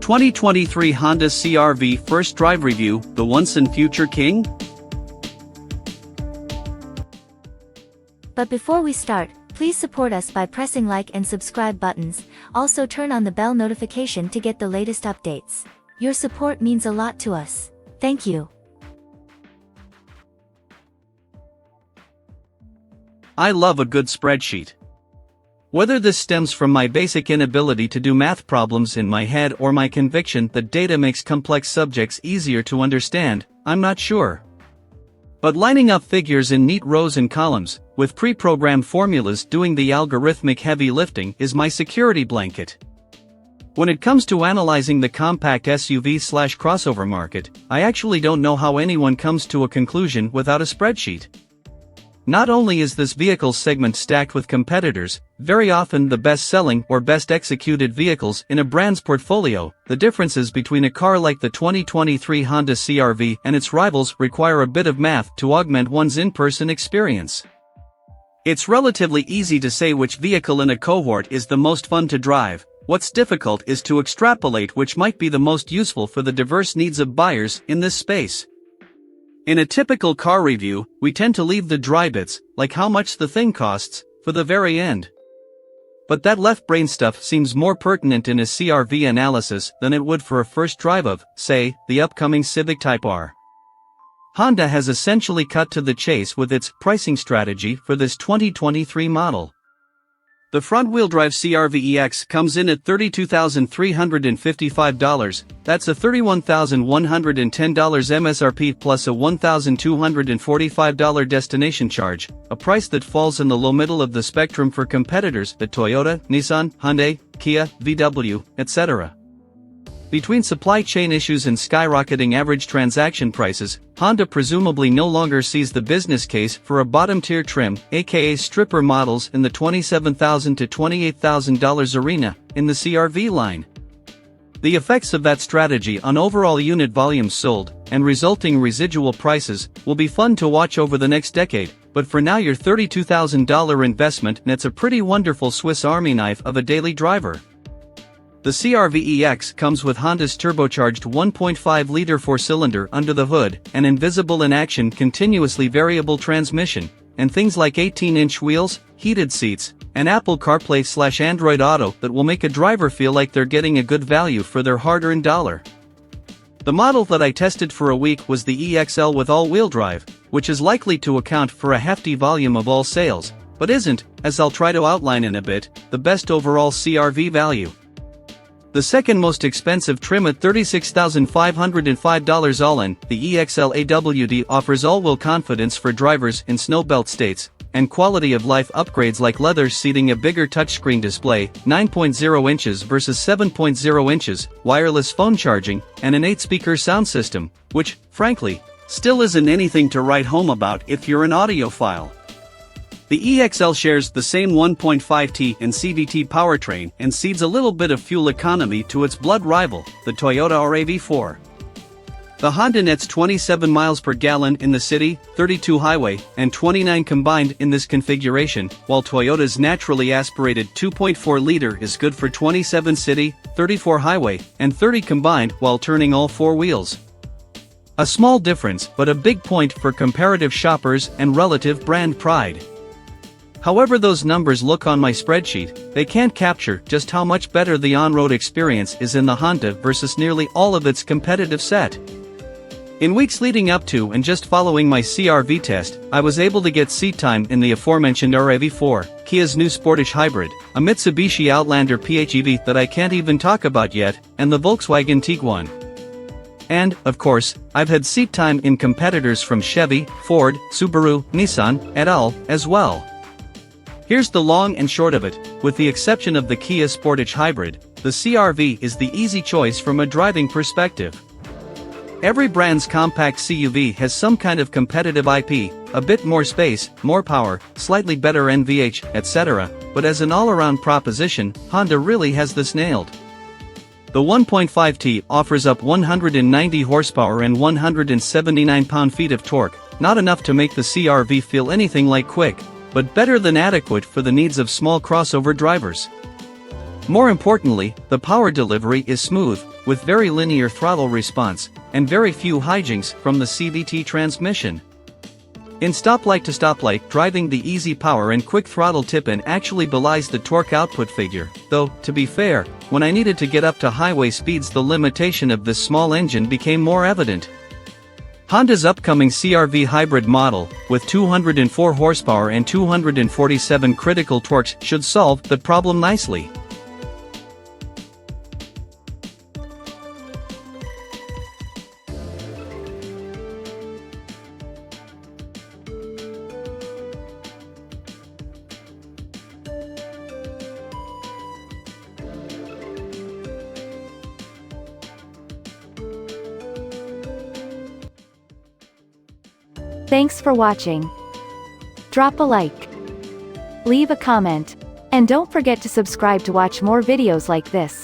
2023 Honda CR-V First Drive Review, the once and future king? But before we start, please support us by pressing like and subscribe buttons. Also turn on the bell notification to get the latest updates. Your support means a lot to us. Thank you. I love a good spreadsheet. Whether this stems from my basic inability to do math problems in my head or my conviction that data makes complex subjects easier to understand, I'm not sure. But lining up figures in neat rows and columns, with pre-programmed formulas doing the algorithmic heavy lifting, is my security blanket. When it comes to analyzing the compact SUV/crossover market, I actually don't know how anyone comes to a conclusion without a spreadsheet. Not only is this vehicle segment stacked with competitors, very often the best-selling or best-executed vehicles in a brand's portfolio, the differences between a car like the 2023 Honda CR-V and its rivals require a bit of math to augment one's in-person experience. It's relatively easy to say which vehicle in a cohort is the most fun to drive. What's difficult is to extrapolate which might be the most useful for the diverse needs of buyers in this space. In a typical car review, we tend to leave the dry bits, like how much the thing costs, for the very end. But that left brain stuff seems more pertinent in a CR-V analysis than it would for a first drive of, say, the upcoming Civic Type R. Honda has essentially cut to the chase with its pricing strategy for this 2023 model. The front-wheel drive CR-V EX comes in at $32,355, that's a $31,110 MSRP plus a $1,245 destination charge, a price that falls in the low middle of the spectrum for competitors at Toyota, Nissan, Hyundai, Kia, VW, etc. Between supply chain issues and skyrocketing average transaction prices, Honda presumably no longer sees the business case for a bottom-tier trim, aka stripper models in the $27,000 to $28,000 arena, in the CR-V line. The effects of that strategy on overall unit volumes sold, and resulting residual prices, will be fun to watch over the next decade, but for now your $32,000 investment nets a pretty wonderful Swiss Army knife of a daily driver. The CR-V EX comes with Honda's turbocharged 1.5-liter four-cylinder under the hood, an invisible in action continuously variable transmission, and things like 18-inch wheels, heated seats, and Apple CarPlay/Android Auto that will make a driver feel like they're getting a good value for their hard-earned dollar. The model that I tested for a week was the EXL with all-wheel drive, which is likely to account for a hefty volume of all sales, but isn't, as I'll try to outline in a bit, the best overall CR-V value. The second most expensive trim at $36,505 all-in, the EXL AWD offers all-wheel confidence for drivers in snowbelt states, and quality-of-life upgrades like leather seating, a bigger touchscreen display, 9.0 inches versus 7.0 inches, wireless phone charging, and an 8-speaker sound system, which, frankly, still isn't anything to write home about if you're an audiophile. The EXL shares the same 1.5T and CVT powertrain and cedes a little bit of fuel economy to its blood rival, the Toyota RAV4. The Honda nets 27 miles per gallon in the city, 32 highway, and 29 combined in this configuration, while Toyota's naturally aspirated 2.4-liter is good for 27 city, 34 highway, and 30 combined while turning all four wheels. A small difference, but a big point for comparative shoppers and relative brand pride. However those numbers look on my spreadsheet, they can't capture just how much better the on-road experience is in the Honda versus nearly all of its competitive set. In weeks leading up to and just following my CR-V test, I was able to get seat time in the aforementioned RAV4, Kia's new Sportage hybrid, a Mitsubishi Outlander PHEV that I can't even talk about yet, and the Volkswagen Tiguan. And, of course, I've had seat time in competitors from Chevy, Ford, Subaru, Nissan, et al. As well. Here's the long and short of it, with the exception of the Kia Sportage Hybrid, the CR-V is the easy choice from a driving perspective. Every brand's compact CUV has some kind of competitive IP, a bit more space, more power, slightly better NVH, etc., but as an all-around proposition, Honda really has this nailed. The 1.5T offers up 190 horsepower and 179 pound-feet of torque, not enough to make the CR-V feel anything like quick, but better than adequate for the needs of small crossover drivers. More importantly, the power delivery is smooth, with very linear throttle response, and very few hijinks from the CVT transmission. In stoplight to stoplight driving, the easy power and quick throttle tip-in actually belies the torque output figure, though, to be fair, when I needed to get up to highway speeds the limitation of this small engine became more evident. Honda's upcoming CR-V hybrid model, with 204 horsepower and 247 critical torques, should solve that problem nicely. Thanks for watching. Drop a like, leave a comment, and don't forget to subscribe to watch more videos like this.